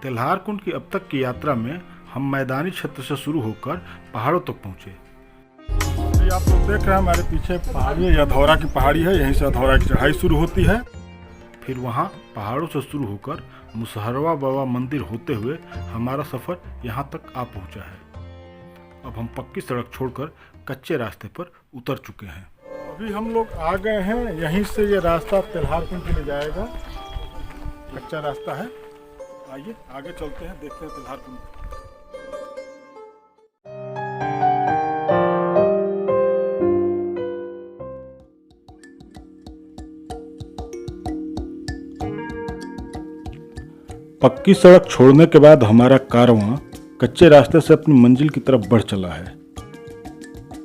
तेल्हार कुंड की अब तक की यात्रा में हम मैदानी क्षेत्र से शुरू होकर पहाड़ों तक पहुँचे। ये आप लोग देख रहे हैं हमारे पीछे पहाड़ी है, यह अधौरा की पहाड़ी है। यहीं से अधौरा की चढ़ाई शुरू होती है। फिर वहाँ पहाड़ों से शुरू होकर मुसहरवा बाबा मंदिर होते हुए हमारा सफ़र यहाँ तक आ पहुँचा है। अब हम पक्की सड़क छोड़कर कच्चे रास्ते पर उतर चुके हैं। अभी हम लोग आ गए हैं। यहीं से ये रास्ता तेल्हार कुंड के लिए जाएगा। कच्चा रास्ता है। आइए आगे चलते हैं, देखते हैं तेल्हार कुंड। पक्की सड़क छोड़ने के बाद हमारा कारवां कच्चे रास्ते से अपनी मंजिल की तरफ बढ़ चला है।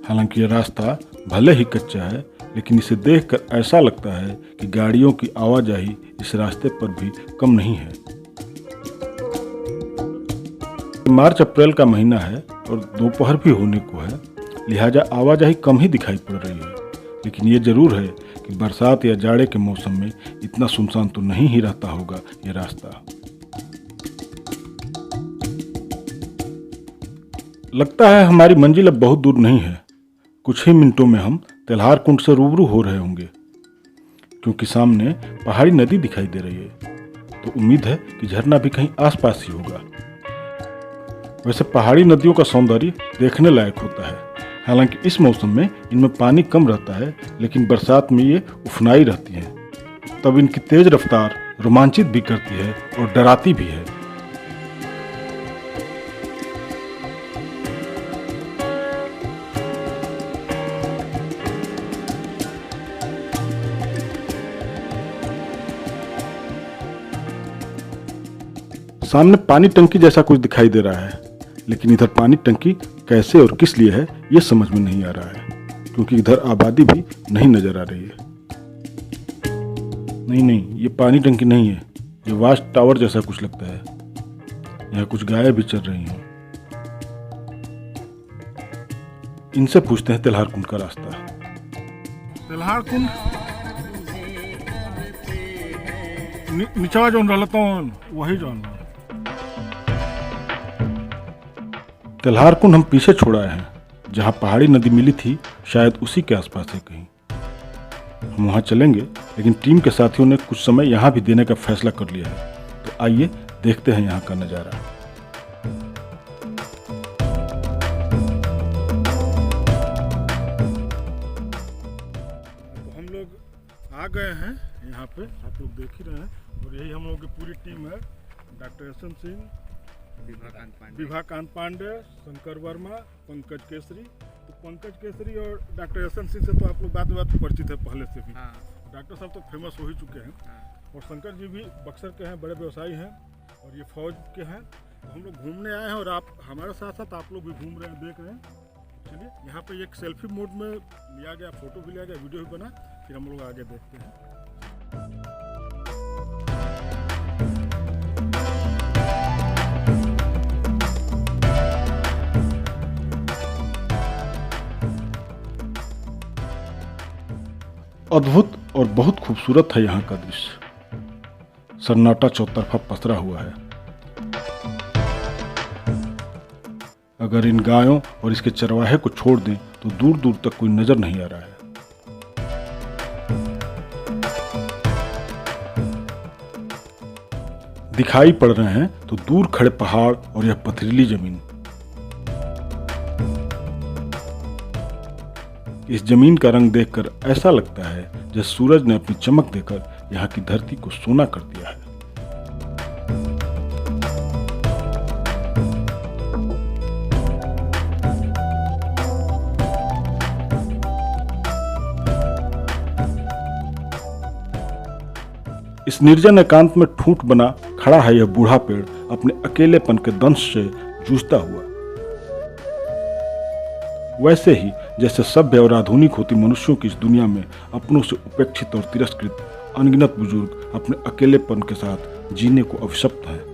हालांकि यह रास्ता भले ही कच्चा है, लेकिन इसे देखकर ऐसा लगता है कि गाड़ियों की आवाजाही इस रास्ते पर भी कम नहीं है। मार्च अप्रैल का महीना है और दोपहर भी होने को है, लिहाजा आवाजाही कम ही दिखाई पड़ रही है। लेकिन ये जरूर है कि बरसात या जाड़े के मौसम में इतना सुनसान तो नहीं ही रहता होगा ये रास्ता। लगता है हमारी मंजिल अब बहुत दूर नहीं है। कुछ ही मिनटों में हम तेल्हार कुंड से रूबरू हो रहे होंगे, क्योंकि सामने पहाड़ी नदी दिखाई दे रही है। तो उम्मीद है कि झरना भी कहीं आसपास ही होगा। वैसे पहाड़ी नदियों का सौंदर्य देखने लायक होता है। हालांकि इस मौसम में इनमें पानी कम रहता है, लेकिन बरसात में ये उफनाई रहती हैं। तब इनकी तेज रफ्तार रोमांचित भी करती है और डराती भी है। सामने पानी टंकी जैसा कुछ दिखाई दे रहा है, लेकिन इधर पानी टंकी कैसे और किस लिए है ये समझ में नहीं आ रहा है, क्योंकि इधर आबादी भी नहीं नजर आ रही है। नहीं, ये पानी टंकी नहीं है। ये वाच टावर जैसा कुछ लगता है। यहाँ कुछ गायें भी चल रही हैं। इनसे पूछते हैं तेल्हार कुंड का रास्ता। तेल्हार कुंड निचवा जोन रहता वही जोन। तेल्हार कुंड हम पीछे छोड़ आए हैं। जहाँ पहाड़ी नदी मिली थी शायद उसी के आसपास है कहीं। हम वहाँ चलेंगे, लेकिन टीम के साथियों ने कुछ समय यहाँ भी देने का फैसला कर लिया है। तो आइए देखते हैं यहाँ का नज़ारा। तो हम लोग आ गए हैं यहाँ पे, आप लोग देख ही रहे हैं। और यही हम लोग की पूरी टीम है। Doctor S N Singh, Vibhakant Pandey, Shankar Verma, Pankaj Kesari. तो पंकज केसरी और डॉक्टर एस एन सिंह से तो आप लोग बात परिचित है पहले से भी। डॉक्टर साहब तो फेमस हो ही चुके हैं। और शंकर जी भी बक्सर के हैं, बड़े व्यवसायी हैं और ये फौज के हैं। तो हम लोग घूमने आए हैं और आप हमारे साथ साथ आप लोग भी घूम रहे हैं, देख रहे हैं। चलिए यहाँ पे एक सेल्फी मोड में लिया गया, फोटो भी लिया गया, वीडियो भी बना। फिर हम लोग आगे देखते हैं। अद्भुत और बहुत खूबसूरत है यहाँ का दृश्य। सन्नाटा चौतरफा पसरा हुआ है। अगर इन गायों और इसके चरवाहे को छोड़ दें तो दूर दूर तक कोई नजर नहीं आ रहा है। दिखाई पड़ रहे हैं तो दूर खड़े पहाड़ और यह पथरीली जमीन। इस जमीन का रंग देखकर ऐसा लगता है जैसे सूरज ने अपनी चमक देकर यहाँ की धरती को सोना कर दिया है। इस निर्जन एकांत में ठूंठ बना खड़ा है यह बूढ़ा पेड़, अपने अकेलेपन के दंश से जूझता हुआ। वैसे ही जैसे सभ्य और आधुनिक होती मनुष्यों की इस दुनिया में अपनों से उपेक्षित और तिरस्कृत अनगिनत बुजुर्ग अपने अकेलेपन के साथ जीने को अभिशप्त हैं।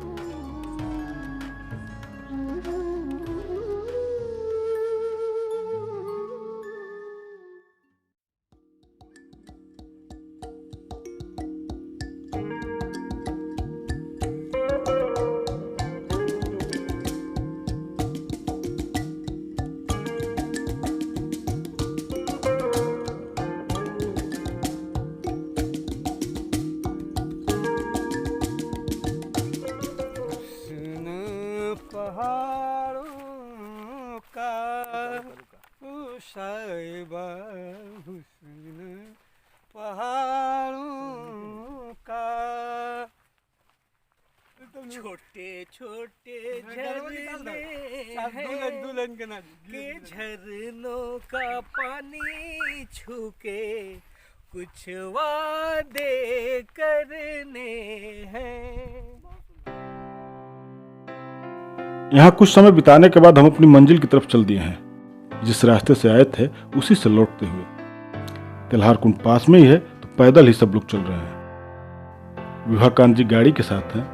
छोटे छोटे झरने हैं के झरनों का पानी छूके कुछ वादे करने हैं। यहाँ कुछ समय बिताने के बाद हम अपनी मंजिल की तरफ चल दिए हैं। जिस रास्ते से आए थे उसी से लौटते हुए। तिल्हार कुंड पास में ही है तो पैदल ही सब लोग चल रहे हैं। विभाकांत जी गाड़ी के साथ हैं।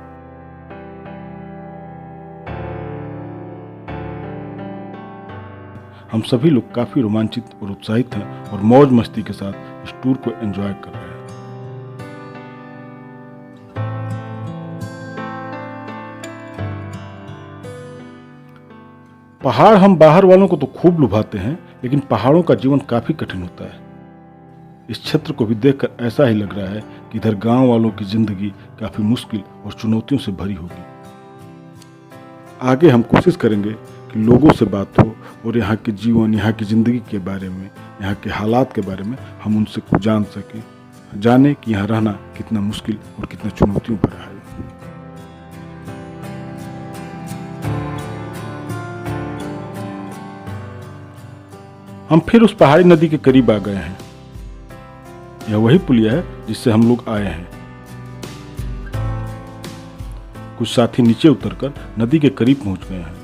हम सभी लोग काफी रोमांचित और उत्साहित हैं और मौज मस्ती के साथ इस टूर को एंजॉय कर रहे हैं। पहाड़ हम बाहर वालों को तो खूब लुभाते हैं, लेकिन पहाड़ों का जीवन काफी कठिन होता है। इस क्षेत्र को भी देखकर ऐसा ही लग रहा है कि इधर गांव वालों की जिंदगी काफी मुश्किल और चुनौतियों से भरी होगी। आगे हम कोशिश करेंगे कि लोगों से बात हो और यहाँ के जीवन, यहाँ की जिंदगी के बारे में, यहाँ के हालात के बारे में हम उनसे कुछ जान सकें, जाने कि यहाँ रहना कितना मुश्किल और कितना चुनौतियों भरा है। हम फिर उस पहाड़ी नदी के करीब आ गए हैं। यह वही पुलिया है जिससे हम लोग आए हैं। कुछ साथी नीचे उतरकर नदी के करीब पहुंच गए हैं।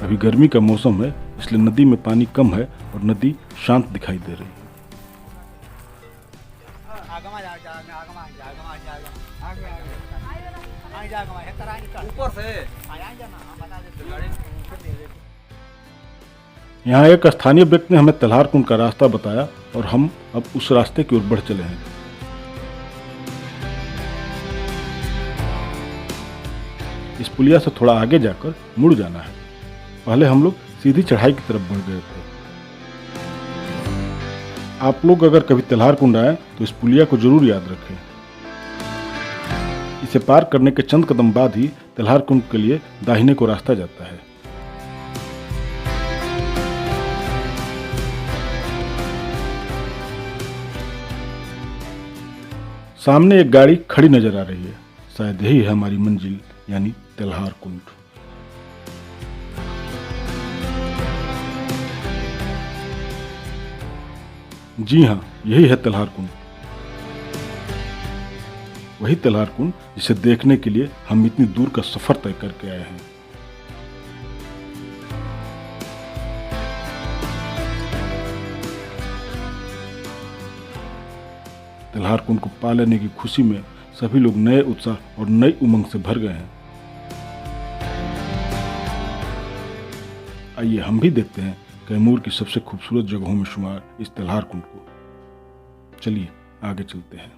अभी गर्मी का मौसम है, इसलिए नदी में पानी कम है और नदी शांत दिखाई दे रही है। ऊपर से यहाँ एक स्थानीय व्यक्ति ने हमें तिल्हार कुंड का रास्ता बताया और हम अब उस रास्ते की ओर बढ़ चले हैं। इस पुलिया से थोड़ा आगे जाकर मुड़ जाना है। पहले हम लोग सीधी चढ़ाई की तरफ बढ़ गए थे। आप लोग अगर कभी तिल्हार कुंड आए तो इस पुलिया को जरूर याद रखें। इसे पार करने के चंद कदम बाद ही तिल्हार कुंड के लिए दाहिने को रास्ता जाता है। सामने एक गाड़ी खड़ी नजर आ रही है। शायद यही है हमारी मंजिल, यानी तिल्हार कुंड। जी हाँ, यही है तिल्हार कुंड। वही तिल्हार कुंड जिसे देखने के लिए हम इतनी दूर का सफर तय करके आए हैं। तिल्हार कुंड को पा लेने की खुशी में सभी लोग नए उत्साह और नई उमंग से भर गए हैं। आइए हम भी देखते हैं कैमूर की सबसे खूबसूरत जगहों में शुमार इस तिल्हार कुंड को। चलिए आगे चलते हैं।